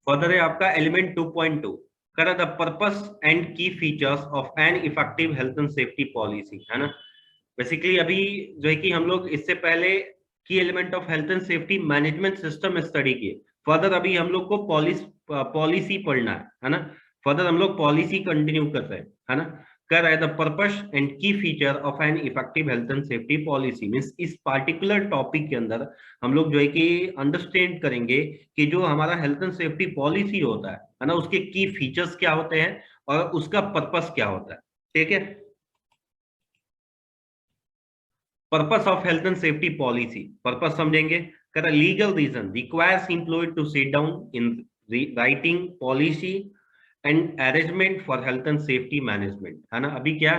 Further है आपका element 2.2 कर द पर्पस एंड की features of an effective health and safety policy, है ना। बेसिकली अभी जो है कि हम लोग इससे पहले की element of health and safety management system study किए। फर्दर अभी हम लोग को पॉलिसी पढ़ना है ना। फर्दर हम लोग पॉलिसी कंटिन्यू कर रहे हैं, है ना। कर रहा है द पर्पस एंड की feature of an effective health and safety policy means इस पार्टिकुलर टॉपिक के अंदर हम लोग जो है कि अंडरस्टैंड करेंगे कि जो हमारा हेल्थ एंड सेफ्टी पॉलिसी होता है ना, उसके की फीचर्स क्या होते हैं और उसका पर्पस क्या होता है। ठीक है, purpose of health and safety policy, purpose समझेंगे। कर legal reason requires employ to sit down in writing policy and arrangement for health and safety management, है ना। अभी क्या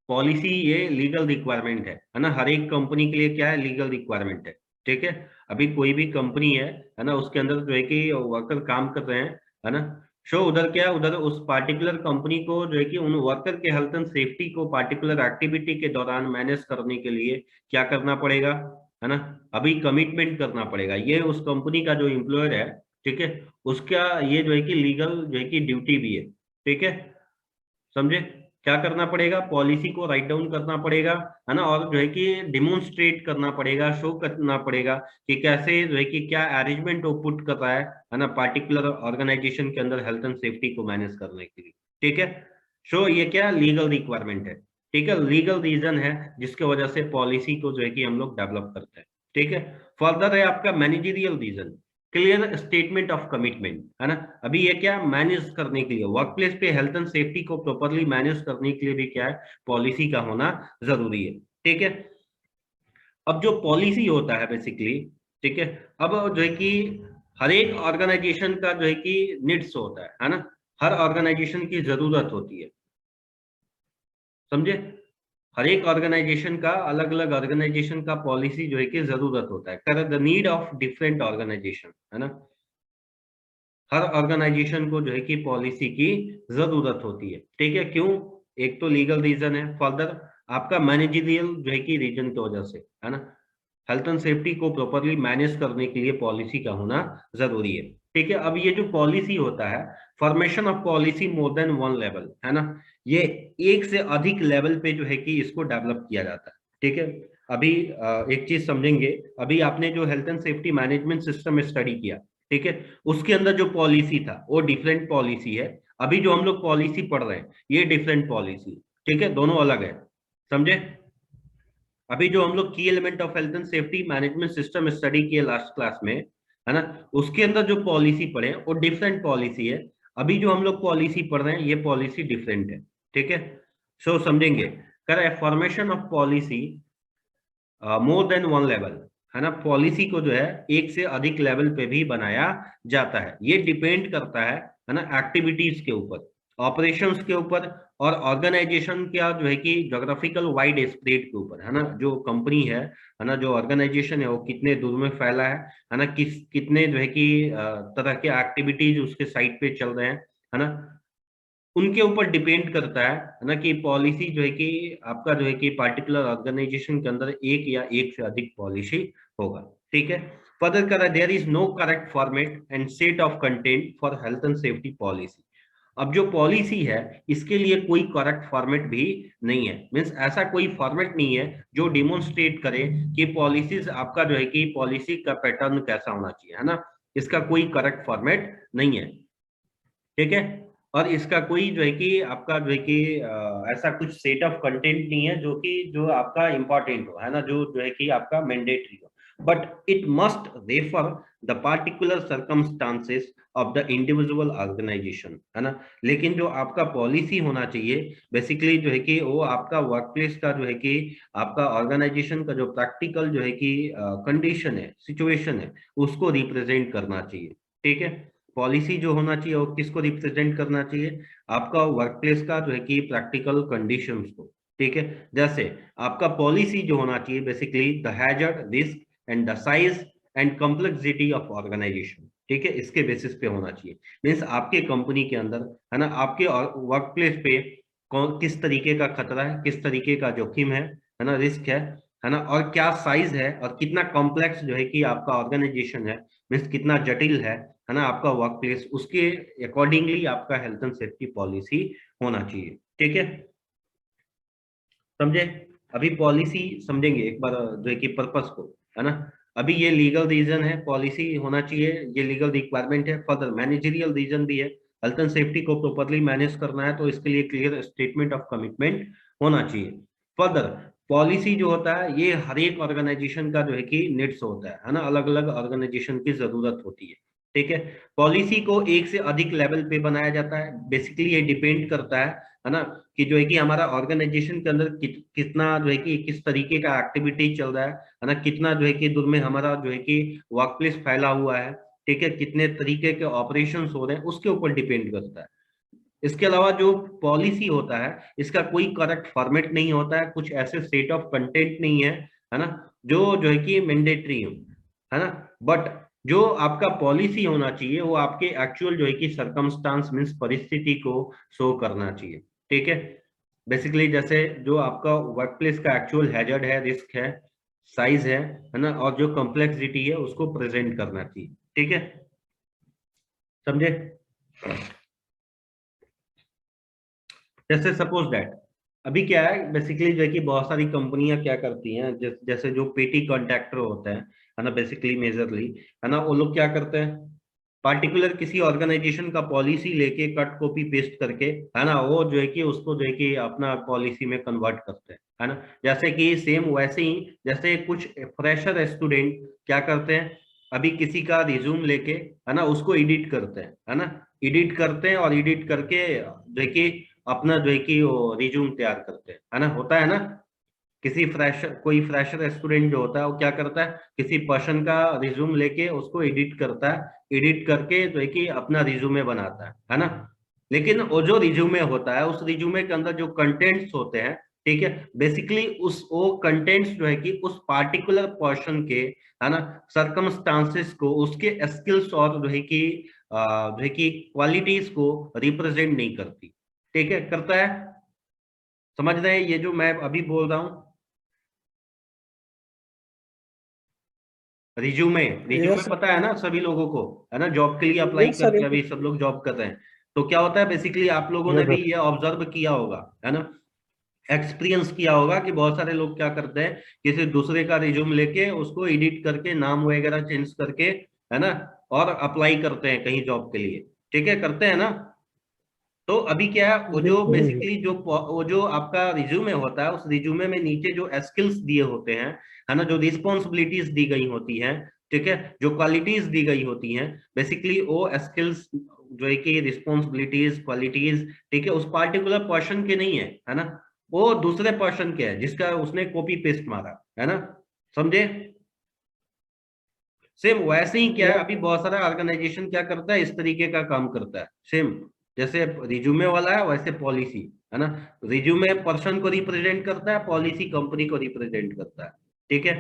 पॉलिसी ये लीगल रिक्वायरमेंट है ना। हर एक कंपनी के लिए क्या है, लीगल रिक्वायरमेंट है। ठीक है, अभी कोई भी कंपनी है ना, उसके अंदर जो है कि वर्कर काम कर रहे हैं, है ना। शो उधर क्या, उधर उस पार्टिकुलर कंपनी को जो है कि उन वर्कर के हेल्थ एंड सेफ्टी को पार्टिकुलर एक्टिविटी के दौरान मैनेज करने के लिए क्या करना पड़ेगा, है ना। अभी कमिटमेंट करना पड़ेगा, ये उस कंपनी का जो एम्प्लॉयर है, ठीक है, उसका ये जो है कि लीगल जो है कि ड्यूटी भी है। ठीक है, समझे। क्या करना पड़ेगा, पॉलिसी को राइट डाउन करना पड़ेगा, है ना। और जो है कि डिमोन्स्ट्रेट करना पड़ेगा, शो करना पड़ेगा कि कैसे जो है कि क्या अरेंजमेंट वो पुट कर रहा है ना, पार्टिकुलर ऑर्गेनाइजेशन के अंदर हेल्थ एंड सेफ्टी को मैनेज करने के लिए। ठीक है, शो ये क्या लीगल रिक्वायरमेंट है। ठीक है, लीगल रीजन है जिसके वजह से पॉलिसी को जो है कि हम लोग डेवलप करते हैं। ठीक है, फर्दर है आपका managerial reason, clear statement of commitment, है ना। अभी ये क्या मैनेज करने के लिए, वर्क प्लेस पे हेल्थ एंड सेफ्टी को प्रॉपरली मैनेज करने के लिए भी क्या है, पॉलिसी का होना जरूरी है। ठीक है, अब जो पॉलिसी होता है बेसिकली, ठीक है, अब जो है कि हर एक ऑर्गेनाइजेशन का जो है कि नीड्स होता है ना। हर ऑर्गेनाइजेशन की जरूरत होती है, समझे। हर एक ऑर्गेनाइजेशन का, अलग अलग ऑर्गेनाइजेशन का पॉलिसी जो है कि जरूरत होता है, the need of different organisation, है ना। हर ऑर्गेनाइजेशन को जो है कि पॉलिसी की जरूरत होती है। ठीक है, क्यों, एक तो लीगल रीजन है, फर्दर आपका मैनेजरियल जो है कि रीजन की वजह से, है ना। हेल्थ एंड सेफ्टी को प्रॉपरली मैनेज करने के लिए पॉलिसी का होना जरूरी है। ठीक है, अब ये जो पॉलिसी होता है, formation of policy more than one level, है ना। ये एक से अधिक लेवल पे जो है कि इसको डेवलप किया जाता है। ठीक है, अभी एक चीज समझेंगे, अभी आपने जो health and safety management system study किया, ठीक है, उसके अंदर जो पॉलिसी था वो डिफरेंट पॉलिसी है। अभी जो हम लोग पॉलिसी पढ़ रहे हैं ये डिफरेंट पॉलिसी, ठीक है, दोनों अलग है, समझे। अभी जो हम लोग की element of health and safety management system study किए लास्ट क्लास में, है ना, उसके अंदर जो पॉलिसी पढ़े वो डिफरेंट पॉलिसी है। अभी जो हम लोग पॉलिसी पढ़ रहे हैं ये पॉलिसी डिफरेंट है। ठीक है, सो समझेंगे। कर formation of policy more than one level, है ना। पॉलिसी को जो है एक से अधिक लेवल पे भी बनाया जाता है। ये डिपेंड करता है ना, एक्टिविटीज के ऊपर, ऑपरेशंस के ऊपर और ऑर्गेनाइजेशन का जो है कि जोग्राफिकल वाइड स्प्रेड के ऊपर, है ना। जो कंपनी है ना, जो ऑर्गेनाइजेशन है वो कितने दूर में फैला है ना, कितने जो है कि तरह के एक्टिविटीज उसके साइट पे चल रहे हैं, है ना, उनके ऊपर डिपेंड करता है ना कि पॉलिसी जो है कि आपका जो है कि पार्टिकुलर ऑर्गेनाइजेशन के अंदर एक या एक से अधिक पॉलिसी होगा। ठीक है, फर्दर करा there is no correct format and set of content for health and safety policy. अब जो पॉलिसी है इसके लिए कोई करेक्ट फॉर्मेट भी नहीं है, मीन्स ऐसा कोई फॉर्मेट नहीं है जो डिमोन्स्ट्रेट करे कि पॉलिसीज आपका जो है कि पॉलिसी का पैटर्न कैसा होना चाहिए, है ना। इसका कोई करेक्ट फॉर्मेट नहीं है। ठीक है, और इसका कोई जो है कि आपका जो है कि ऐसा कुछ सेट ऑफ कंटेंट नहीं है जो कि जो आपका इंपॉर्टेंट हो, है ना, जो है कि आपका मैंडेटरी हो, but it must refer the particular circumstances of the individual organisation, है ना। लेकिन जो आपका पॉलिसी होना चाहिए बेसिकली जो है कि वो आपका वर्क प्लेस का जो है कि आपका ऑर्गेनाइजेशन का जो प्रैक्टिकल जो है कि कंडीशन है, सिचुएशन है, उसको रिप्रेजेंट करना चाहिए। ठीक है, पॉलिसी जो होना चाहिए वो किसको रिप्रेजेंट करना चाहिए, आपका वर्क प्लेस का जो है कि प्रैक्टिकल कंडीशंस को। ठीक है, जैसे आपका पॉलिसी जो होना चाहिए basically the hazard, risk and the size and complexity of organisation. ठीक है, इसके बेसिस पे होना चाहिए, मीन्स आपके कंपनी के अंदर, है ना, आपके वर्क प्लेस पे कौन किस तरीके का खतरा है, किस तरीके का जोखिम है ना, रिस्क है ना, और क्या साइज है और कितना कॉम्प्लेक्स जो है कि आपका ऑर्गेनाइजेशन है, मीन्स कितना जटिल है है ना, आपका वर्क प्लेस, उसके अकॉर्डिंगली आपका हेल्थ एंड सेफ्टी पॉलिसी होना चाहिए। ठीक है, समझे? अभी पॉलिसी समझेंगे एक बार, जो है कि पर्पस को, है ना। अभी ये लीगल रीजन है, पॉलिसी होना चाहिए, ये लीगल रिक्वायरमेंट है। फर्दर मैनेजरियल रीजन भी है, हेल्थ एंड सेफ्टी को प्रॉपरली मैनेज करना है तो इसके लिए क्लियर स्टेटमेंट ऑफ कमिटमेंट होना चाहिए। फर्दर पॉलिसी जो होता है ये हर एक ऑर्गेनाइजेशन का जो है कि नीड्स होता है ना, अलग अलग ऑर्गेनाइजेशन की जरूरत होती है। ठीक है, पॉलिसी को एक से अधिक लेवल पे बनाया जाता है। बेसिकली ये डिपेंड करता है ना, कि जो है कि हमारा ऑर्गेनाइजेशन के अंदर कितना जो है कि किस तरीके का एक्टिविटी चल रहा है ना, कितना जो है कि दूर में हमारा जो है कि वर्क प्लेस फैला हुआ है। ठीक है, कितने तरीके के ऑपरेशंस हो रहे हैं उसके ऊपर डिपेंड करता है। इसके अलावा जो पॉलिसी होता है इसका कोई करेक्ट फॉर्मेट नहीं होता है, कुछ ऐसे सेट ऑफ कंटेंट नहीं है ना, जो है कि मैंडेटरी है ना। बट जो आपका पॉलिसी होना चाहिए वो आपके एक्चुअल जो है कि सरकमस्टांस मीन्स परिस्थिति को शो करना चाहिए। ठीक है, बेसिकली जैसे जो आपका वर्क प्लेस का एक्चुअल हैजर्ड है, रिस्क है, साइज है ना, और जो कॉम्प्लेक्सिटी है उसको प्रेजेंट करना चाहिए। ठीक है, समझे? जैसे सपोज दैट अभी क्या है, बेसिकली जो है कि बहुत सारी कंपनियां क्या करती हैं, जैसे जो पेटी कॉन्ट्रैक्टर होते हैं, है ना, बेसिकली मेजरली, है ना, वो लोग क्या करते हैं, पार्टिकुलर किसी ऑर्गेनाइजेशन का पॉलिसी लेके कट कॉपी पेस्ट करके, है ना, वो जो है कि उसको जो है कि अपना पॉलिसी में कन्वर्ट करते हैं, है ना। जैसे कि सेम वैसे ही जैसे कुछ फ्रेशर स्टूडेंट क्या करते हैं, अभी किसी का रिज्यूम लेके, है ना, उसको एडिट करते हैं, है ना, एडिट करते हैं और एडिट करके जो है कि अपना जो है कि वो रिज्यूम तैयार करते हैं, है ना, होता है ना। किसी फ्रेशर, कोई फ्रेशर स्टूडेंट जो होता है वो क्या करता है, किसी पर्सन का रिज्यूम लेके उसको एडिट करता है, एडिट करके जो है कि अपना रिज्यूमे बनाता है ना। लेकिन वो जो रिज्यूमे होता है उस रिज्यूमे के अंदर जो कंटेंट्स होते हैं, ठीक है, बेसिकली उस वो कंटेंट्स जो है कि उस पार्टिकुलर पर्सन के, है ना, सरकमस्टांसेस को, उसके स्किल्स और जो है कि क्वालिटीज को रिप्रेजेंट नहीं करती। ठीक है, करता है? समझ रहे हैं ये जो मैं अभी बोल रहा हूँ? रिज्यूमे, रिज्यूमे यस पता है ना सभी लोगों को, है ना, जॉब के लिए अप्लाई यस सर करते हैं, अभी सब लोग जॉब कर रहे हैं। तो क्या होता है, बेसिकली आप लोगों ने यस भी सर। ये ऑब्जर्व किया होगा, है ना, एक्सपीरियंस किया होगा कि बहुत सारे लोग क्या करते हैं, किसी दूसरे का रिज्यूम लेके उसको एडिट करके नाम वगैरह चेंज करके, है ना, और अप्लाई करते हैं कहीं जॉब के लिए। ठीक है, करते हैं ना। तो अभी क्या है, वो जो बिल्कुल। बेसिकली जो वो जो आपका रिज्यूमे होता है उस रिज्यूमे में नीचे जो स्किल्स दिए होते हैं, है ना, जो रिस्पॉन्सिबिलिटीज दी गई होती हैं, ठीक है, जो क्वालिटीज दी गई होती हैं, बेसिकली वो स्किल्स जो है कि रिस्पॉन्सिबिलिटीज क्वालिटीज, ठीक है, उस पार्टिकुलर पर्सन के नहीं है ना, वो दूसरे पर्सन के है जिसका उसने कॉपी पेस्ट मारा, है ना, समझे? सेम वैसे ही क्या है, यस अभी बहुत सारा ऑर्गेनाइजेशन क्या करता है, इस तरीके का काम करता है। सेम जैसे रिज्यूमे वाला है वैसे पॉलिसी, है ना, रिज्यूमे पर्सन को रिप्रेजेंट करता है, पॉलिसी कंपनी को रिप्रेजेंट करता है। ठीक है,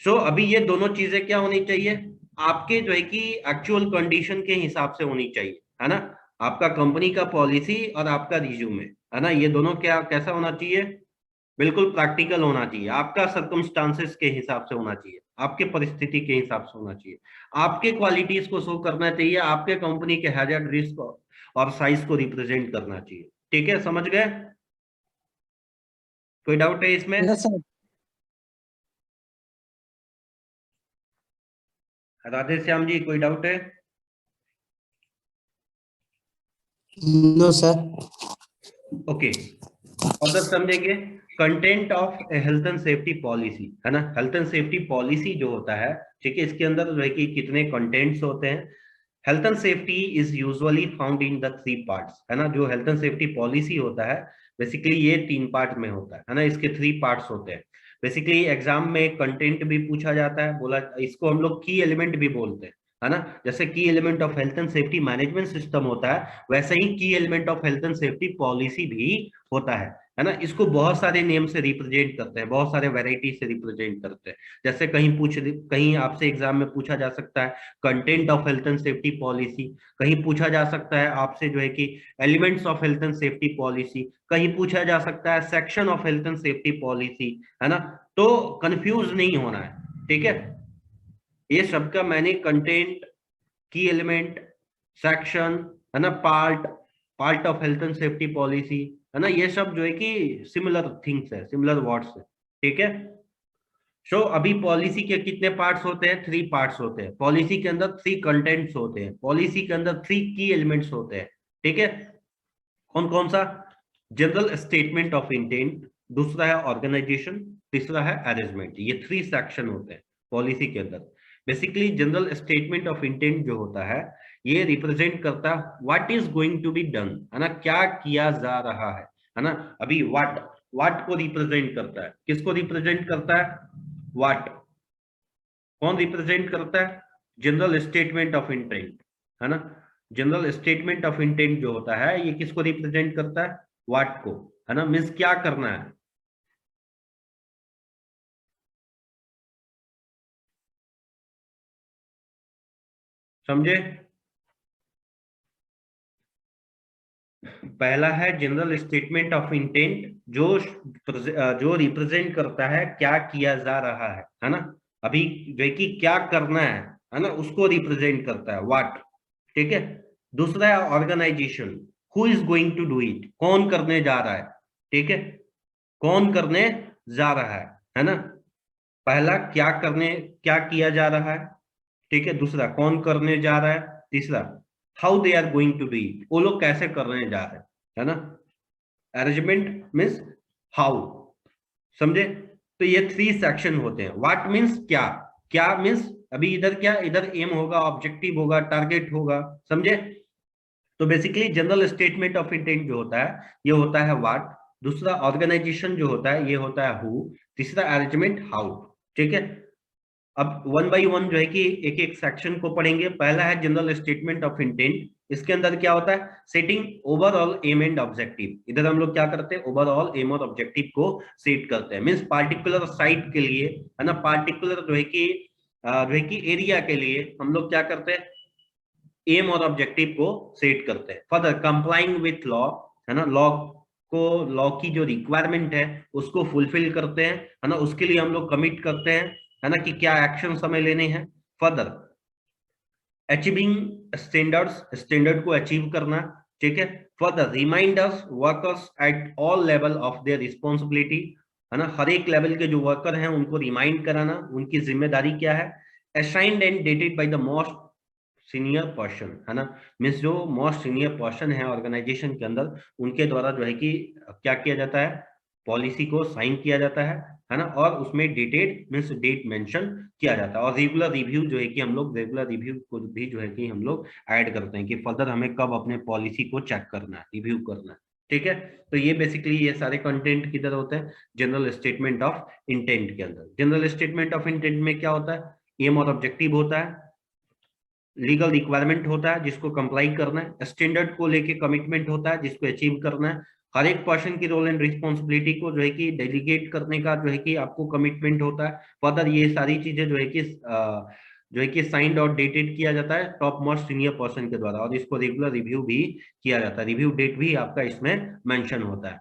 सो अभी ये दोनों चीजें क्या होनी चाहिए, आपके जो है कि एक्चुअल कंडीशन के हिसाब से होनी चाहिए, है ना। आपका कंपनी का पॉलिसी और आपका रिज्यूमे, है ना, ये दोनों क्या कैसा होना चाहिए, बिल्कुल प्रैक्टिकल होना चाहिए, आपका सर्कमस्टांसेस के हिसाब से होना चाहिए, आपके परिस्थिति के हिसाब से होना चाहिए, आपके क्वालिटीज को शो करना चाहिए, आपके कंपनी के हैजर्ड रिस्क और साइज को रिप्रेजेंट करना चाहिए। ठीक है, समझ गए? कोई डाउट है इसमें? Yes sir. राधे श्याम जी, कोई डाउट है? No sir. ओके, फर्दर समझेंगे content of health and safety policy, है ना। हेल्थ एंड सेफ्टी पॉलिसी जो होता है, ठीक है, इसके अंदर जो है कि कितने कंटेंट्स होते हैं। Health and safety is usually found in the three parts, है ना, जो हेल्थ एंड सेफ्टी पॉलिसी होता है बेसिकली ये तीन पार्ट में होता है ना, इसके थ्री पार्ट्स होते हैं। बेसिकली एग्जाम में कंटेंट भी पूछा जाता है, बोला इसको हम लोग की एलिमेंट भी बोलते हैं, है ना। जैसे की element of health and safety management system होता है, वैसे ही की element of health and safety policy भी होता है ना। इसको बहुत सारे नेम से रिप्रेजेंट करते हैं, बहुत सारे वैरायटी से रिप्रेजेंट करते हैं। जैसे कहीं आपसे एग्जाम में पूछा जा सकता है content of health and safety policy, कहीं पूछा जा सकता है आपसे जो है कि elements of health and safety policy, कहीं पूछा जा सकता है section of health and safety policy, है ना। तो कंफ्यूज नहीं होना है, ठीक है। ये सबका मैंने कंटेंट की एलिमेंट, सेक्शन, है ना, part of health and safety policy, है ना, ये सब जो है कि सिमिलर थिंग्स है, सिमिलर वर्ड्स है, ठीक है। सो अभी पॉलिसी के कितने पार्ट्स होते हैं? 3 पार्ट्स होते हैं। पॉलिसी के अंदर 3 कंटेंट्स होते हैं, पॉलिसी के अंदर 3 की एलिमेंट्स होते हैं, ठीक है। कौन कौन सा? जनरल स्टेटमेंट ऑफ इंटेंट, दूसरा है ऑर्गेनाइजेशन, तीसरा है अरेंजमेंट। ये 3 सेक्शन होते हैं पॉलिसी के अंदर। Basically general statement of intent जो होता है, ये रिप्रेजेंट करता है what is going to be done, है ना, क्या किया जा रहा है ना। अभी व्हाट को रिप्रेजेंट करता है, किसको रिप्रेजेंट करता है? व्हाट। कौन रिप्रेजेंट करता है? जनरल स्टेटमेंट ऑफ इंटेंट, है ना। जनरल स्टेटमेंट ऑफ इंटेंट जो होता है, ये किसको रिप्रेजेंट करता है? व्हाट को, है ना, मीन्स क्या करना है। समझे? पहला है जनरल स्टेटमेंट ऑफ इंटेंट, जो रिप्रेजेंट करता है क्या किया जा रहा है ना। अभी जो है कि क्या करना है ना, उसको रिप्रेजेंट करता है व्हाट, ठीक है। दूसरा है organisation, who is going to do it, कौन करने जा रहा है, ठीक है, कौन करने जा रहा है ना। पहला क्या किया जा रहा है, ठीक है। दूसरा कौन करने जा रहा है। तीसरा how they are going to do it, वो लोग कैसे करने जा रहे हैं, है ना। अरेंजमेंट मीन्स हाउ, समझे। तो ये 3 सेक्शन होते हैं। व्हाट मीन्स क्या, क्या मीन्स अभी इधर क्या, इधर एम होगा, ऑब्जेक्टिव होगा, टारगेट होगा, समझे। तो basically general statement of intent जो होता है, ये होता है व्हाट। दूसरा ऑर्गेनाइजेशन जो होता है, ये होता है हु। तीसरा अरेंजमेंट हाउ, ठीक है। अब वन बाय वन जो है कि एक एक सेक्शन को पढ़ेंगे। पहला है जनरल स्टेटमेंट ऑफ इंटेंट। इसके अंदर क्या होता है? Setting overall aim and objective. इधर हम लोग क्या करते हैं? ओवरऑल एम और ऑब्जेक्टिव को सेट करते हैं। मींस पार्टिकुलर साइट के लिए, है ना, पार्टिकुलर जो है कि एरिया के लिए हम लोग क्या करते हैं? एम और ऑब्जेक्टिव को सेट करते हैं। फर्दर कंप्लाइंग विथ लॉ, है ना, लॉ की जो रिक्वायरमेंट है उसको फुलफिल करते हैं, है ना। उसके लिए हम लोग कमिट करते हैं, है ना, कि क्या एक्शन हमें लेने हैं। फर्दर अचीविंग स्टैंडर्ड को अचीव करना, ठीक है। Further reminders workers at all level of their responsibility, है ना, हर एक लेवल के जो वर्कर हैं उनको रिमाइंड कराना, उनकी जिम्मेदारी क्या है। Assigned and dated by the most senior person, है ना, मीन्स जो मोस्ट सीनियर पर्सन है ऑर्गेनाइजेशन के अंदर, उनके द्वारा जो है कि क्या किया जाता है? पॉलिसी को साइन किया जाता है ना। और उसमें डेटेड मीन्स डेट मेंशन किया जाता है। और रेगुलर रिव्यू जो है कि हम लोग रेगुलर रिव्यू को भी जो है कि हम लोग ऐड करते हैं कि फर्दर हमें कब अपने पॉलिसी को चेक करना है, रिव्यू करना है, ठीक है। तो ये बेसिकली ये सारे कंटेंट किधर होते हैं? जनरल स्टेटमेंट ऑफ इंटेंट के अंदर। जनरल स्टेटमेंट ऑफ इंटेंट में क्या होता है? एम और ऑब्जेक्टिव होता है, लीगल रिक्वायरमेंट होता है जिसको कंप्लाई करना है, स्टैंडर्ड को लेके कमिटमेंट होता है जिसको अचीव करना है, हर एक पर्सन की रोल एंड रिस्पॉन्सिबिलिटी को जो है कि डेलीगेट करने का जो है कि आपको कमिटमेंट होता है। फर्दर ये सारी चीजें जो है कि साइंड और डेटेड किया जाता है टॉप मोस्ट सीनियर पर्सन के द्वारा, और इसको रेगुलर रिव्यू भी किया जाता है। रिव्यू डेट भी आपका इसमें मेंशन होता है।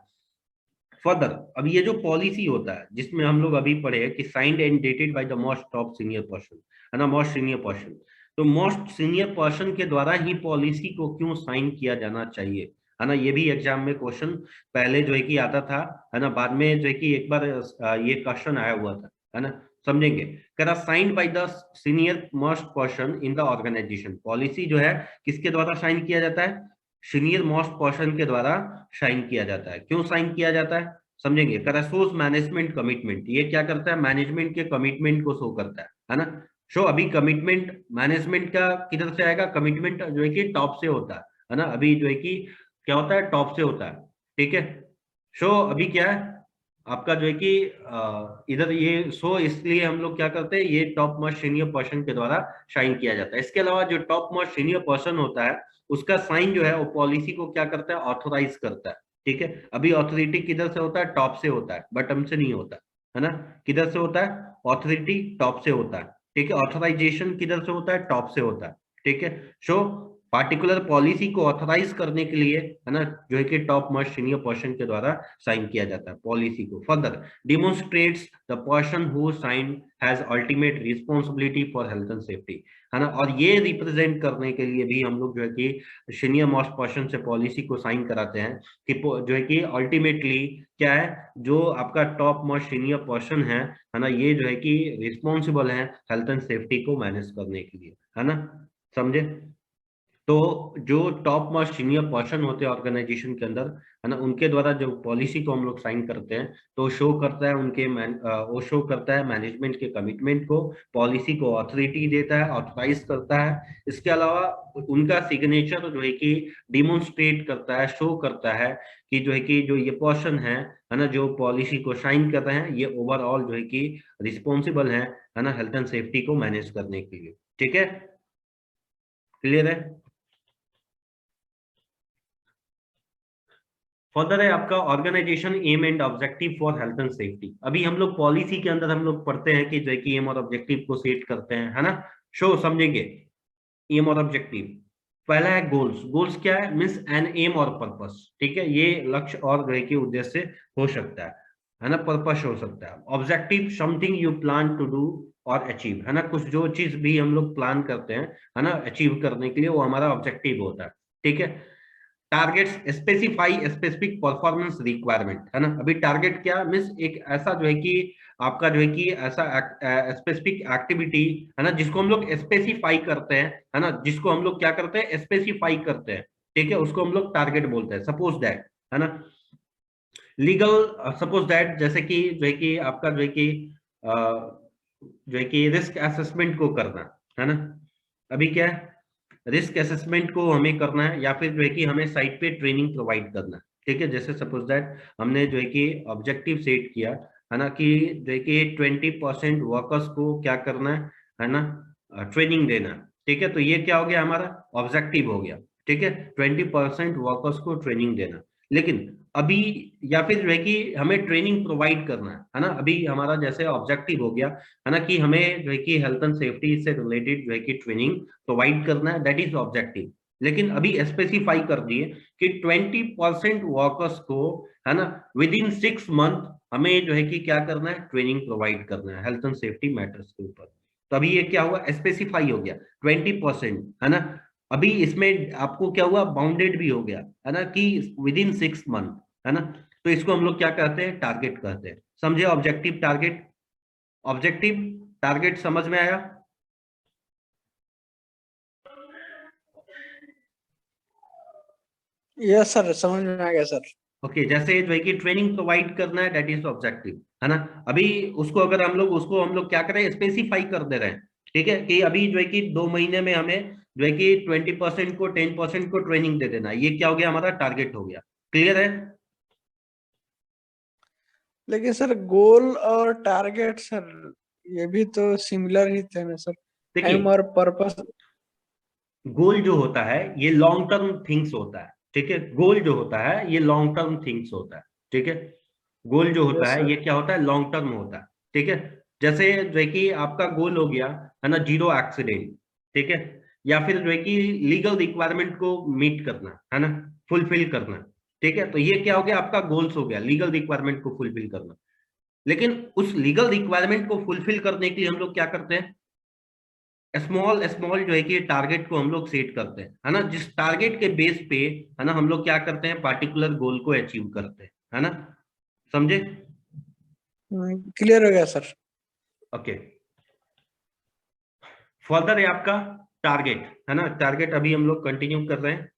फर्दर अब ये जो पॉलिसी होता है जिसमें हम लोग अभी पढ़े कि signed and dated by the most top senior person, है ना, मोस्ट सीनियर पर्सन। तो मोस्ट सीनियर पर्सन के द्वारा ही पॉलिसी को क्यों साइन किया जाना चाहिए, है ना। ये भी एग्जाम में क्वेश्चन पहले जो है कि आता था, है ना, बाद में जो है कि एक बार ये क्वेश्चन आया हुआ था, है ना। समझेंगे। कह रहा signed by the senior most person in the organisation. Policy जो है किसके द्वारा साइन किया जाता है? सीनियर मोस्ट पर्सन के द्वारा साइन किया जाता है। क्यों साइन किया जाता है? समझेंगे। Shows management commitment. ये क्या करता है? मैनेजमेंट के कमिटमेंट को शो करता है ना। शो अभी कमिटमेंट मैनेजमेंट का किधर से आएगा? कमिटमेंट जो है कि टॉप से होता है ना। अभी जो है कि क्या होता है? टॉप से होता है, ठीक है। शो अभी क्या है आपका जो है कि इधर ये शो इसलिए हम लोग क्या करते हैं, ये टॉप मोस्ट सीनियर पर्सन के द्वारा साइन किया जाता है। इसके अलावा जो टॉप मोस्ट सीनियर पर्सन होता है उसका साइन जो है वो पॉलिसी को क्या करता है? ऑथोराइज करता है, ठीक है। अभी ऑथोरिटी किधर से होता है? टॉप से होता है, बटन से नहीं होता, है ना। किधर से होता है? ऑथोरिटी टॉप से होता है, ठीक है। ऑथोराइजेशन किधर से होता है? टॉप से होता है, ठीक है। सो पार्टिकुलर पॉलिसी को ऑथराइज करने के लिए, है ना, जो है कि टॉप मोस्ट सीनियर पर्सन के द्वारा साइन किया जाता है पॉलिसी को। Further demonstrates the person who sign has ultimate responsibility for health and safety, है ना। और ये रिप्रेजेंट करने के लिए भी हम लोग जो है कि सीनियर मोस्ट पर्सन से पॉलिसी को साइन कराते हैं कि जो है कि अल्टीमेटली क्या है, जो आपका टॉप मोस्ट सीनियर पर्सन है ना, ये जो है कि रिस्पॉन्सिबल है हेल्थ एंड सेफ्टी को मैनेज करने के लिए, है ना, समझे। तो जो टॉप मोस्ट सीनियर पर्सन होते हैं ऑर्गेनाइजेशन के अंदर, है ना, उनके द्वारा जो पॉलिसी को हम लोग साइन करते हैं, तो शो करता है वो शो करता है मैनेजमेंट के कमिटमेंट को, पॉलिसी को ऑथोरिटी देता है, ऑथराइज करता है। इसके अलावा उनका सिग्नेचर जो है कि डिमोन्स्ट्रेट करता है, शो करता है कि जो है कि जो ये पर्सन है ना, जो पॉलिसी को साइन कर रहे हैं, ये ओवरऑल जो है कि रिस्पॉन्सिबल है ना, हेल्थ एंड सेफ्टी को मैनेज करने के लिए। ठीक है, क्लियर है। फर्दर है आपका organisation aim and objective for health and safety. अभी हम लोग पॉलिसी के अंदर हम लोग पढ़ते हैं कि जो है कि एम और ऑब्जेक्टिव को सेट करते हैं, है ना। शो समझेंगे एम और ऑब्जेक्टिव। पहला है गोल्स। गोल्स क्या है, मीन्स एन एम और पर्पस। ठीक है, ये लक्ष्य और जो है कि उद्देश्य हो सकता है ना, पर्पस हो सकता है। Objective something you plan to do और अचीव, है ना, कुछ जो चीज भी हम लोग प्लान करते हैं, है ना, अचीव करने के लिए, वो हमारा ऑब्जेक्टिव होता है। ठीक है। Targets specify specific performance requirement, है ना। अभी टारगेट क्या मीन्स एक ऐसा जो है कि आपका जो है कि ऐसा स्पेसिफिक एक्टिविटी, है ना, जिसको हम लोग स्पेसिफाई करते हैं, है ना, जिसको हम लोग क्या करते हैं, स्पेसिफाई करते हैं। ठीक है, उसको हम लोग टारगेट बोलते हैं। सपोज दैट, है ना, लीगल, सपोज दैट जैसे कि जो है कि आपका जो है कि जो है कि रिस्क असेसमेंट को करना, है ना। अभी क्या है, रिस्क असेसमेंट को हमें करना है, या फिर जो है कि हमें साइट पे ट्रेनिंग प्रोवाइड करना है। ठीक है, जैसे सपोज दैट हमने जो है कि ऑब्जेक्टिव सेट किया, है ना, कि जो है कि 20% वर्कर्स को क्या करना है ना, ट्रेनिंग देना। ठीक है, तो ये क्या हो गया, हमारा ऑब्जेक्टिव हो गया। ठीक है, 20% वर्कर्स को ट्रेनिंग देना। लेकिन अभी, या फिर जो है कि हमें ट्रेनिंग प्रोवाइड करना है ना, अभी हमारा जैसे ऑब्जेक्टिव हो गया, है ना, कि हमें जो है कि हेल्थ एंड सेफ्टी से रिलेटेड जो है कि ट्रेनिंग प्रोवाइड करना है, दैट इज ऑब्जेक्टिव। लेकिन अभी स्पेसिफाई कर दिए कि 20% वर्कर्स को, है ना, विद इन 6 मंथ हमें जो है कि क्या करना है, ट्रेनिंग प्रोवाइड करना है हेल्थ एंड सेफ्टी मैटर्स के ऊपर। तो अभी ये क्या हुआ, स्पेसिफाई हो गया 20%, है ना। अभी इसमें आपको क्या हुआ, बाउंडेड भी हो गया, है ना, कि विद इन 6 मंथ, है ना। तो इसको हम लोग क्या कहते हैं, टारगेट कहते हैं। समझे, ऑब्जेक्टिव टारगेट। ऑब्जेक्टिव टारगेट समझ में आया। यस सर, समझ में आ गया सर। ओके, जैसे जो है कि ट्रेनिंग प्रोवाइड करना है, दैट इज ऑब्जेक्टिव, है ना। अभी उसको अगर हम लोग क्या करें, स्पेसिफाई कर दे रहे हैं। ठीक है, कि अभी जो है कि 2 महीने में हमें जो है कि 20% को 10% को ट्रेनिंग दे देना है, ये क्या हो गया, हमारा टारगेट हो गया। क्लियर है। लेकिन सर गोल और टारगेट सर, ये भी तो सिमिलर ही थे ना सर। एम देखिए, और पर्पस। गोल जो होता है ये लॉन्ग टर्म थिंग्स होता है। ठीक है, गोल जो होता है ये लॉन्ग टर्म थिंग्स होता है। ठीक है, गोल जो होता यस है सर। ये क्या होता है, लॉन्ग टर्म होता है। ठीक है, जैसे जो है कि आपका गोल हो गया, है ना, जीरो एक्सीडेंट। ठीक है, या फिर जो है कि लीगल रिक्वायरमेंट को मीट करना, है ना, फुलफिल करना। ठीक है, तो ये क्या हो गया, आपका गोल्स हो गया, लीगल रिक्वायरमेंट को फुलफिल करना। लेकिन उस लीगल रिक्वायरमेंट को फुलफिल करने के लिए हम लोग क्या करते हैं, स्मॉल स्मॉल जो है कि टारगेट को हम लोग सेट करते हैं, है ना, जिस टारगेट के बेस पे, है ना, हम लोग क्या करते हैं, पार्टिकुलर गोल को अचीव करते हैं, है ना, समझे। क्लियर हो गया सर। ओके, फर्दर है आपका टारगेट, है ना। टारगेट अभी हम लोग कंटिन्यू कर रहे हैं।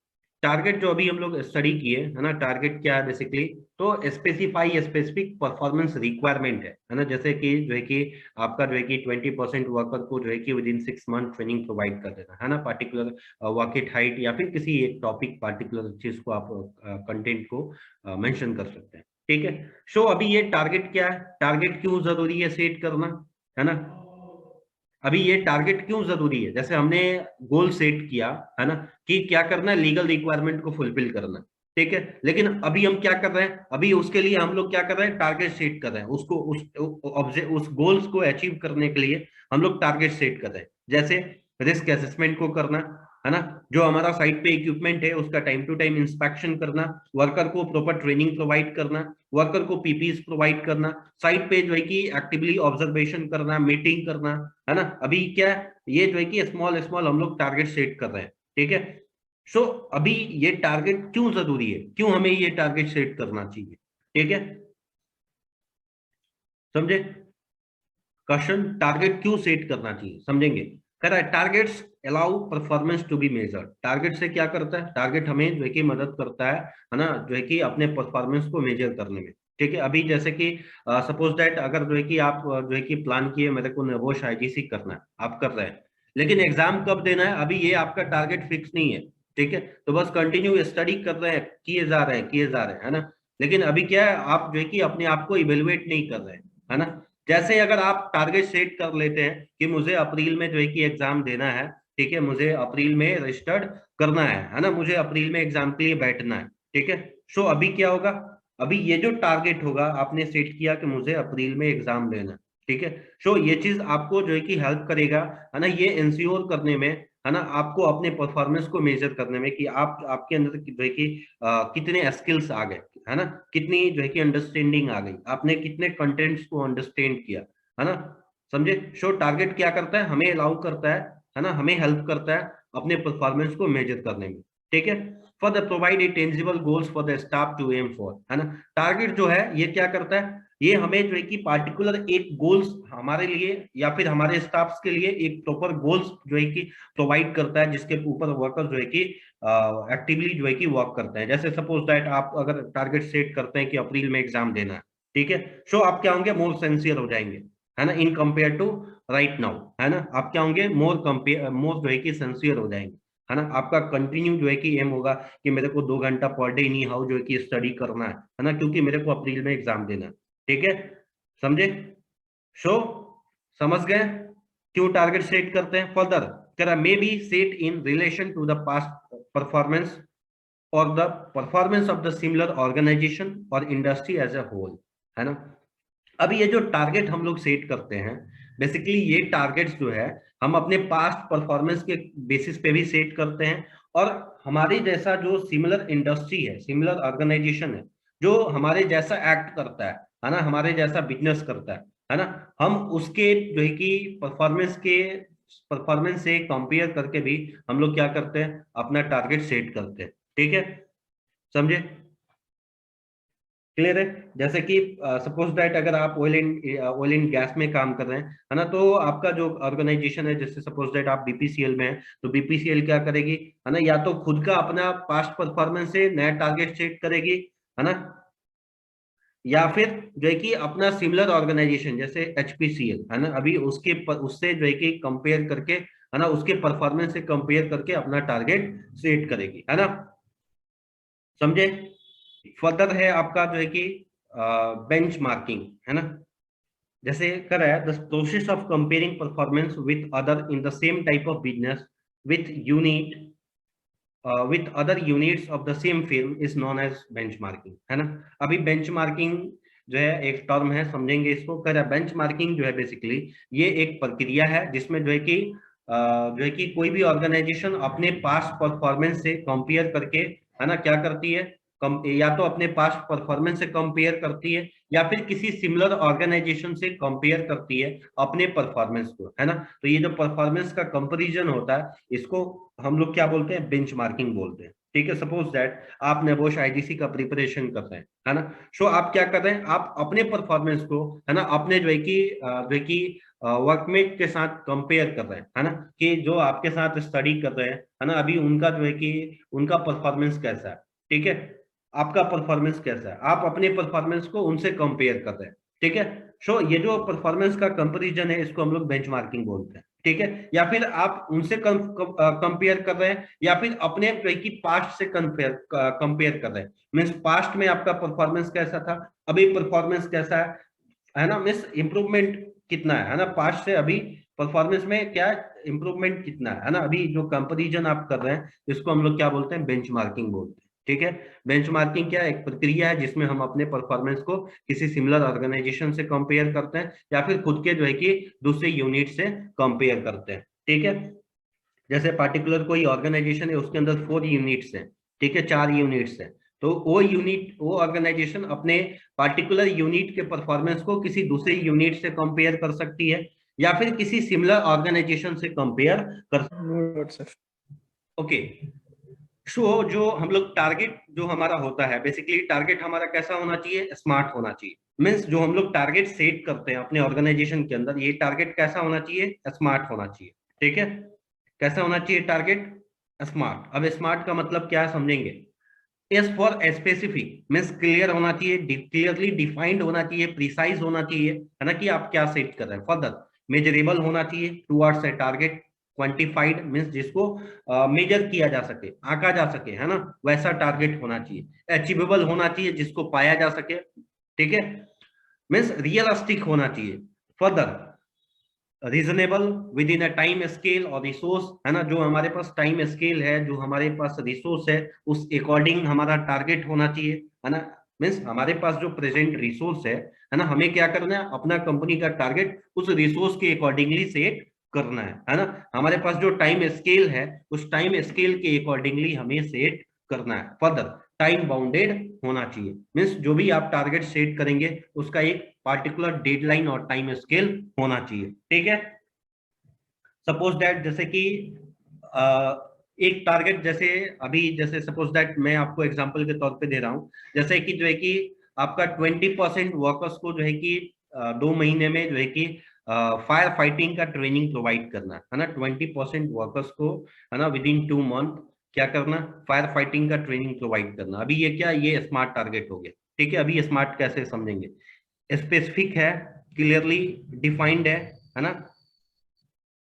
टारगेट जो अभी हम लोग स्टडी किए, है ना, टारगेट क्या है बेसिकली, तो स्पेसिफाई स्पेसिफिक परफॉर्मेंस रिक्वायरमेंट है ना। जैसे कि जो है कि आपका जो है कि 20% वर्कर को जो है कि with in 6 month training provide कर देना, है ना, पार्टिकुलर वर्केट हाइट, या फिर किसी एक टॉपिक पार्टिकुलर चीज को आप कंटेंट को मेंशन कर सकते हैं। ठीक है, सो अभी ये टारगेट क्या है, टारगेट क्यों जरूरी है सेट करना, है ना। अभी ये टारगेट क्यों जरूरी है, जैसे हमने गोल सेट किया, है ना, कि क्या करना है, लीगल रिक्वायरमेंट को फुलफिल करना। ठीक है, लेकिन अभी हम क्या कर रहे हैं, अभी उसके लिए हम लोग क्या कर रहे हैं, टारगेट सेट कर रहे हैं, उसको उस गोल्स को अचीव करने के लिए हम लोग टारगेट सेट कर रहे हैं। जैसे रिस्क असेसमेंट को करना, है ना। जो हमारा साइट पे इक्विपमेंट है उसका टाइम टू टाइम इंस्पेक्शन करना, वर्कर को प्रॉपर ट्रेनिंग प्रोवाइड करना, वर्कर को पीपीई प्रोवाइड करना, साइट पे जो है कि एक्टिवली ऑब्जर्वेशन करना, मीटिंग करना, है ना। अभी क्या ये जो है कि स्मॉल स्मॉल हम लोग टारगेट सेट कर रहे हैं, ठीक है। सो अभी ये टारगेट क्यों जरूरी है, क्यों हमें ये टारगेट सेट करना चाहिए, ठीक है, समझे। क्वेश्चन, टारगेट क्यों सेट करना चाहिए, समझेंगे। कह रहा है targets allow performance to be measured. Target से क्या करता है, टारगेट हमें जो है कि मदद करता है ना, जो है कि अपने परफॉर्मेंस को मेजर करने में, ठीक है। अभी जैसे कि सपोज दैट अगर जो है कि आप जो है कि प्लान किए मेरे को नेबोश आईजीसी करना है, आप कर रहे हैं, लेकिन एग्जाम कब देना है अभी ये आपका टारगेट फिक्स नहीं है, ठीक है। तो बस कंटिन्यू स्टडी कर रहे हैं, किए जा रहे हैं, किए जा रहे हैं, है ना। लेकिन अभी क्या है, आप जो है कि अपने आप को इवेलुएट नहीं कर रहे हैं, है ना। जैसे अगर आप टारगेट सेट कर लेते हैं कि मुझे अप्रैल में जो है कि एग्जाम देना है, ठीक है, मुझे अप्रैल में रजिस्टर्ड करना है ना, मुझे अप्रैल में एग्जाम के लिए बैठना है, ठीक है। सो अभी क्या होगा, अभी ये जो टारगेट होगा आपने सेट किया कि मुझे अप्रैल में एग्जाम देना है, ठीक है। सो ये चीज आपको जो है कि हेल्प करेगा, है ना, ये इंश्योर करने में, है ना, आपको अपने परफॉर्मेंस को मेजर करने में कि आप आपके अंदर जो है कि कितने स्किल्स आ गए, है ना, कितनी जो है कि अंडरस्टैंडिंग आ गई, आपने कितने कंटेंट्स को अंडरस्टैंड किया, है ना, समझे। सो टारगेट क्या करता है, हमें अलाउ करता है ना, हमें हेल्प करता है अपने परफॉर्मेंस को मेजर करने में, ठीक है। For the provide a tangible goals for the staff to aim for, है ना। टारगेट जो है ये क्या करता है, ये हमें जो है कि पार्टिकुलर एक गोल्स हमारे लिए या फिर हमारे स्टाफ्स के लिए एक प्रॉपर गोल्स जो है कि प्रोवाइड करता है, जिसके ऊपर वर्कर जो है कि एक्टिवली जो है कि वर्क करते हैं। जैसे सपोज दैट आप अगर टारगेट सेट करते हैं कि अप्रैल में एग्जाम देना है, ठीक है। सो आप क्या होंगे, मोर सिंसियर हो जाएंगे, है ना, in compare to right now, है ना। आप क्या होंगे, मोर जो है कि सिंसियर हो जाएंगे, है ना। आपका कंटिन्यू जो है कि एम होगा कि मेरे को 2 घंटा पर डे नहीं हाउ जो है कि स्टडी करना है ना, क्योंकि मेरे को अप्रैल में एग्जाम देना है, ठीक है, समझे। सो समझ गए क्यों टारगेट सेट करते हैं। फर्दर कह may be set in relation to the past performance or the performance of the similar organisation or industry as a whole, है ना। अभी ये जो टारगेट हम लोग सेट करते हैं, बेसिकली ये टारगेट्स जो है हम अपने पास्ट परफॉर्मेंस के बेसिस पे भी सेट करते हैं, और हमारे जैसा जो सिमिलर इंडस्ट्री है, सिमिलर ऑर्गेनाइजेशन है, जो हमारे जैसा एक्ट करता है ना, हमारे जैसा बिजनेस करता है ना, हम उसके जो है कि परफॉर्मेंस से कंपेयर करके भी हम लोग क्या करते हैं, अपना टारगेट सेट करते हैं, ठीक है, समझे, क्लियर है। जैसे कि सपोज दैट अगर आप ऑयल एंड गैस में काम कर रहे हैं, है ना, तो आपका जो ऑर्गेनाइजेशन है, जैसे सपोज दैट आप बीपीसीएल में हैं, तो बीपीसीएल क्या करेगी, है ना, या तो खुद का अपना पास्ट परफॉर्मेंस से नया टारगेट सेट करेगी, है ना, या फिर जो है कि अपना सिमिलर ऑर्गेनाइजेशन जैसे एचपीसीएल, है ना, अभी उससे जो है कि कंपेयर करके, है ना, उसके परफॉर्मेंस से कंपेयर करके अपना टारगेट सेट करेगी, है ना, समझे। फर्दर है आपका जो है कि बेंच मार्किंग, है ना। जैसे कर रहा है the process of comparing performance with other in the same type of business with unit with other units of the same firm is known as benchmarking, है ना। अभी बेंचमार्किंग जो है एक टर्म है, समझेंगे इसको। कर रहा है बेंचमार्किंग जो है बेसिकली ये एक प्रक्रिया है जिसमें जो है कि कोई भी ऑर्गेनाइजेशन अपने पास्ट परफॉर्मेंस से कंपेयर करके, है ना, क्या करती है, या तो अपने पास्ट परफॉर्मेंस से कंपेयर करती है या फिर किसी सिमिलर ऑर्गेनाइजेशन से कंपेयर करती है अपने परफॉर्मेंस को, है ना। तो ये जो परफॉर्मेंस का कंपैरिजन होता है इसको हम लोग क्या बोलते हैं, बेंचमार्किंग बोलते हैं, ठीक है। सपोज दैट आप नेबोश आईजीसी का प्रिपरेशन कर रहे हैं, है ना। सो आप क्या कर रहे हैं, आप अपने परफॉर्मेंस को, है ना, अपने जो है कि वर्कमेट के साथ कंपेयर कर रहे हैं, है ना, कि जो आपके साथ स्टडी कर रहे हैं, है ना, अभी उनका जो है कि उनका परफॉर्मेंस कैसा है, ठीक है, आपका परफॉर्मेंस कैसा है, आप अपने परफॉर्मेंस को उनसे कंपेयर कर रहे हैं, ठीक है। सो ये जो परफॉर्मेंस का कंपैरिजन है इसको हम लोग बेंचमार्किंग बोलते हैं, ठीक है। या फिर आप उनसे कंपेयर कर रहे हैं या फिर अपने की पास्ट से कंपेयर कर रहे हैं, मींस पास्ट में आपका परफॉर्मेंस कैसा था, अभी परफॉर्मेंस कैसा है ना, मींस इंप्रूवमेंट कितना है ना, पास्ट से अभी परफॉर्मेंस में क्या इंप्रूवमेंट कितना है ना। अभी जो कंपैरिजन आप कर रहे हैं इसको हम लोग क्या बोलते हैं, बेंचमार्किंग बोलते हैं, ठीक है। बेंचमार्किंग क्या एक प्रक्रिया है जिसमें हम अपने परफॉर्मेंस को किसी सिमिलर ऑर्गेनाइजेशन से कंपेयर करते हैं या फिर खुद के जो है कि दूसरे यूनिट से कंपेयर करते हैं, ठीक है। जैसे पार्टिकुलर कोई ऑर्गेनाइजेशन है, उसके अंदर 4 यूनिट्स हैं, ठीक है, 4 यूनिट्स हैं, तो वो ऑर्गेनाइजेशन अपने पार्टिकुलर यूनिट के परफॉर्मेंस को किसी दूसरे यूनिट से कंपेयर कर सकती है, या फिर किसी सिमिलर ऑर्गेनाइजेशन से कंपेयर कर। ओके, सो जो हम लोग टारगेट जो हमारा होता है, बेसिकली टारगेट हमारा कैसा होना चाहिए, स्मार्ट होना चाहिए। मीन्स जो हम लोग टारगेट सेट करते हैं अपने ऑर्गेनाइजेशन के अंदर, ये टारगेट कैसा होना चाहिए, स्मार्ट होना चाहिए, ठीक है। कैसा होना चाहिए टारगेट, स्मार्ट। अब स्मार्ट का मतलब क्या है समझेंगे। S for specific, means clear होना चाहिए, क्लियरली डिफाइंड होना चाहिए, प्रिसाइज होना चाहिए, है ना, कि आप क्या सेट कर रहे हैं। फर्दर मेजरेबल होना चाहिए towards a target, quantified means जिसको मेजर किया जा सके, आंका जा सके, है ना, वैसा टारगेट होना चाहिए। अचीवेबल होना चाहिए, जिसको पाया जा सके, ठीक है, मीन्स रियलिस्टिक होना चाहिए। Further reasonable with in a time scale और रिसोर्स, है ना, जो हमारे पास टाइम स्केल है, जो हमारे पास रिसोर्स है, उस अकॉर्डिंग हमारा टारगेट होना चाहिए, है ना। मीन्स हमारे पास जो प्रेजेंट रिसोर्स है ना, हमें क्या करना है, अपना कंपनी का टारगेट उस रिसोर्स के अकॉर्डिंगली सेट करना है ना। हमारे पास जो टाइम स्केल है, उस टाइम स्केल के अकॉर्डिंगली हमें सेट करना है। फर्दर टाइम बाउंडेड होना चाहिए, मीन्स जो भी आप टारगेट सेट करेंगे उसका एक पार्टिकुलर डेडलाइन और टाइम स्केल होना चाहिए, ठीक है। सपोज दैट जैसे कि एक टारगेट, जैसे अभी जैसे सपोज दैट मैं आपको एग्जांपल के तौर पे दे रहा हूं, जैसे कि जो है कि आपका 20% वर्कर्स को जो है कि 2 महीने में जो है कि फायर फाइटिंग का ट्रेनिंग प्रोवाइड करना है ना। 20% वर्कर्स को, है ना, विद इन 2 मंथ क्या करना, फायर फाइटिंग का ट्रेनिंग प्रोवाइड करना। अभी ये क्या, ये स्मार्ट टारगेट हो गया, ठीक है। अभी स्मार्ट कैसे समझेंगे, स्पेसिफिक है, क्लियरली डिफाइंड है ना,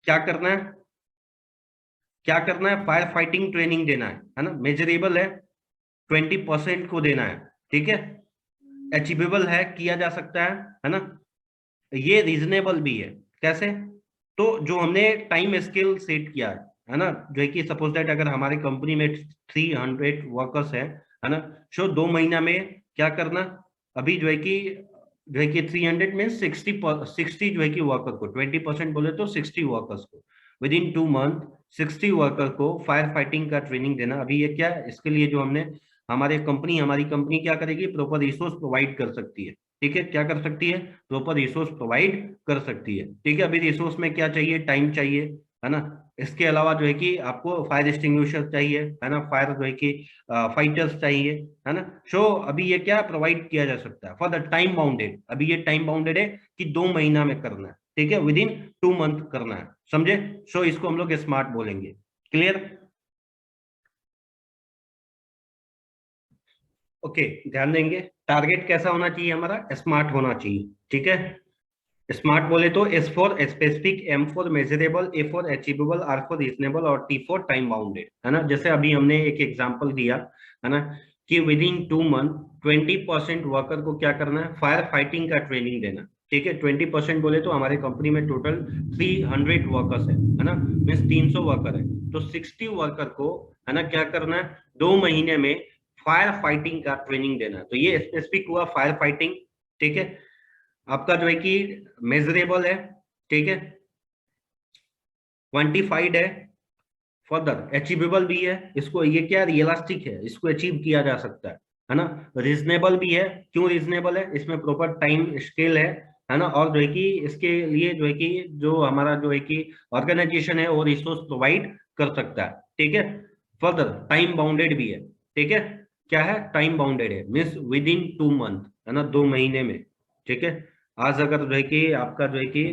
क्या करना है, क्या करना है, फायर फाइटिंग ट्रेनिंग देना है ना, मेजरेबल है, 20% को देना है, ठीक है, अचीवेबल है, किया जा सकता है ना, ये रीजनेबल भी है। कैसे, तो जो हमने टाइम स्केल सेट किया है ना, जो है कि सपोज दैट अगर हमारी कंपनी में 300 वर्कर्स है ना, सो 2 महीना में क्या करना, अभी जो है कि 300 में 60 जो है कि वर्कर को, 20% बोले तो 60 वर्कर्स को विद इन 2 मंथ 60 वर्कर को फायर फाइटिंग का ट्रेनिंग देना। अभी ये क्या, इसके लिए जो हमने हमारी कंपनी क्या करेगी, प्रॉपर रिसोर्स प्रोवाइड कर सकती है, ठीक है, क्या कर सकती है, प्रॉपर रिसोर्स प्रोवाइड कर सकती है, ठीक है। अभी रिसोर्स में क्या चाहिए, टाइम चाहिए, है ना। इसके अलावा जो है कि आपको फायर एक्सटिंग्विशर चाहिए, है ना, फायर जो है कि फाइटर्स चाहिए, है ना। सो अभी ये क्या प्रोवाइड किया जा सकता है फॉर द टाइम बाउंडेड। अभी ये टाइम बाउंडेड है कि 2 महीना में करना है, ठीक है, विद इन 2 मंथ करना है, समझे। सो इसको हम लोग स्मार्ट बोलेंगे, क्लियर। ओके, ध्यान देंगे, टारगेट कैसा होना चाहिए, हमारा स्मार्ट होना चाहिए, ठीक है। स्मार्ट बोले तो S for specific, M for measurable, A for achievable, R for reasonable और टी फॉर टाइम बाउंडेड, है ना। जैसे अभी हमने एक एग्जांपल दिया, है ना, कि विद इन 2 मंथ 20% वर्कर को क्या करना है, फायर फाइटिंग का ट्रेनिंग देना, ठीक है। 20% बोले तो हमारे कंपनी में टोटल 300 वर्कर्स है ना, मीन्स 300 वर्कर है, तो 60 वर्कर को, है ना, क्या करना है, 2 महीने में फायर फाइटिंग का ट्रेनिंग देना। तो ये स्पेसिफिक हुआ फायर फाइटिंग, ठीक है। आपका जो है कि मेजरेबल है, ठीक है, क्वांटिफाइड है, फर्दर अचीवेबल भी है, इसको ये क्या रियलिस्टिक है, इसको अचीव किया जा सकता है ना। रीजनेबल भी है, क्यों रीजनेबल है, इसमें प्रॉपर टाइम स्केल है ना, और जो है कि इसके लिए जो है कि जो हमारा जो है कि ऑर्गेनाइजेशन है वो रिसोर्स प्रोवाइड कर सकता है, ठीक है। फर्दर टाइम बाउंडेड भी है, ठीक है, क्या है, टाइम बाउंडेड है, मीन्स विद इन 2 मंथ, है ना, 2 महीने में, ठीक है। आज अगर जो है कि आपका जो है कि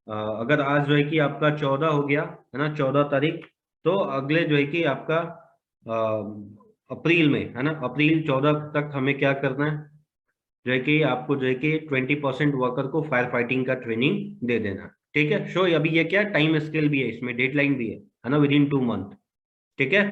अगर आज जो है कि आपका 14 हो गया, है ना, 14 तारीख, तो अगले जो है कि आपका अप्रैल में, है ना, अप्रैल 14 तक हमें क्या करना है, जो है कि आपको जो है कि 20% वर्कर को फायर फाइटिंग का ट्रेनिंग दे देना, ठीक है। सो अभी ये क्या टाइम स्केल भी है, इसमें डेडलाइन भी है ना, विद इन 2 मंथ, ठीक है।